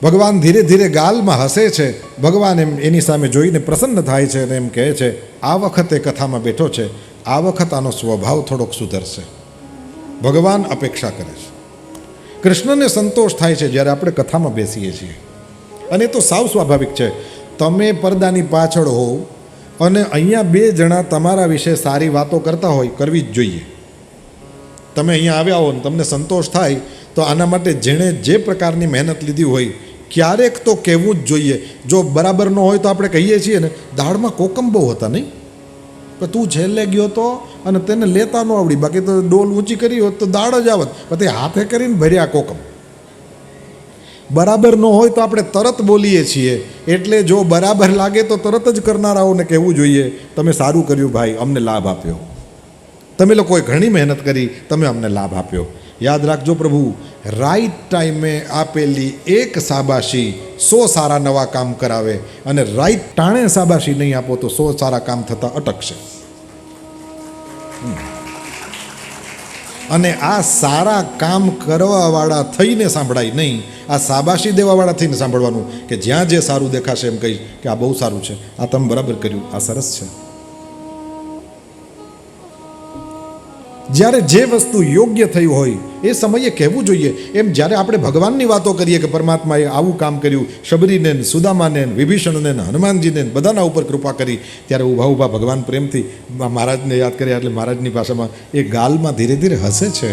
ભગવાન ધીરે ધીરે ગાલમાં હસે છે. ભગવાન એમ એની સામે જોઈને પ્રસન્ન થાય છે અને એમ કહે છે, આ વખતે કથામાં બેઠો છે, આ વખત આનો સ્વભાવ થોડોક સુધરશે. ભગવાન અપેક્ષા કરે છે. કૃષ્ણને સંતોષ થાય છે જ્યારે આપણે કથામાં બેસીએ છીએ. અને એ તો સાવ સ્વાભાવિક છે. તમે પડદાની પાછળ હો અને અહીંયા બે જણા તમારા વિશે સારી વાતો કરતા હોય, કરવી જ જોઈએ. તમે અહીંયા આવ્યા હો ને તમને સંતોષ થાય તો આના માટે જેણે જે પ્રકારની મહેનત લીધી હોય ક્યારેક તો કહેવું જ જોઈએ. જો બરાબર ન હોય તો આપણે કહીએ છીએ ને, દાળમાં કોકમ બહુ હતા નહીં, પણ તું છેલ્લે ગયો તો અને તેને લેતા ન આવડી, બાકી તો ડોલ ઊંચી કરી હોત તો દાળ જ આવત, પછી હાથે કરીને ભર્યા કોકમ. બરાબર ન હોય તો આપણે તરત બોલીએ છીએ. એટલે જો બરાબર લાગે તો તરત જ કરનારાઓને કહેવું જોઈએ, તમે સારું કર્યું ભાઈ, અમને લાભ આપ્યો, તમે લોકોએ ઘણી મહેનત કરી, તમે અમને લાભ આપ્યો. યાદ રાખજો પ્રભુ, રાઈટ ટાઈમે આપેલી એક શાબાશી 100 સારા નવા કામ કરાવે, અને રાઈટ ટાણે શાબાશી નહીં આપો તો 100 સારા કામ થતાં અટકશે. અને આ સારા કામ કરવાવાળા થઈને સાંભળાય નહીં, આ શાબાશી દેવાવાળા થઈને સાંભળવાનું, કે જ્યાં જે સારું દેખાશે એમ કહીશ કે આ બહુ સારું છે, આ તમે બરાબર કર્યું, આ સરસ છે. જ્યારે જે વસ્તુ યોગ્ય થયું હોય એ સમયે કહેવું જોઈએ. એમ જ્યારે આપણે ભગવાનની વાતો કરીએ કે પરમાત્માએ આવું કામ કર્યું, શબરીને, સુદામાને, વિભીષણને, હનુમાનજીને બધાના ઉપર કૃપા કરી, ત્યારે ઊભા ઊભા ભગવાન પ્રેમથી મહારાજને યાદ કર્યા એટલે મહારાજની ભાષામાં એ ગાલમાં ધીરે ધીરે હસે છે.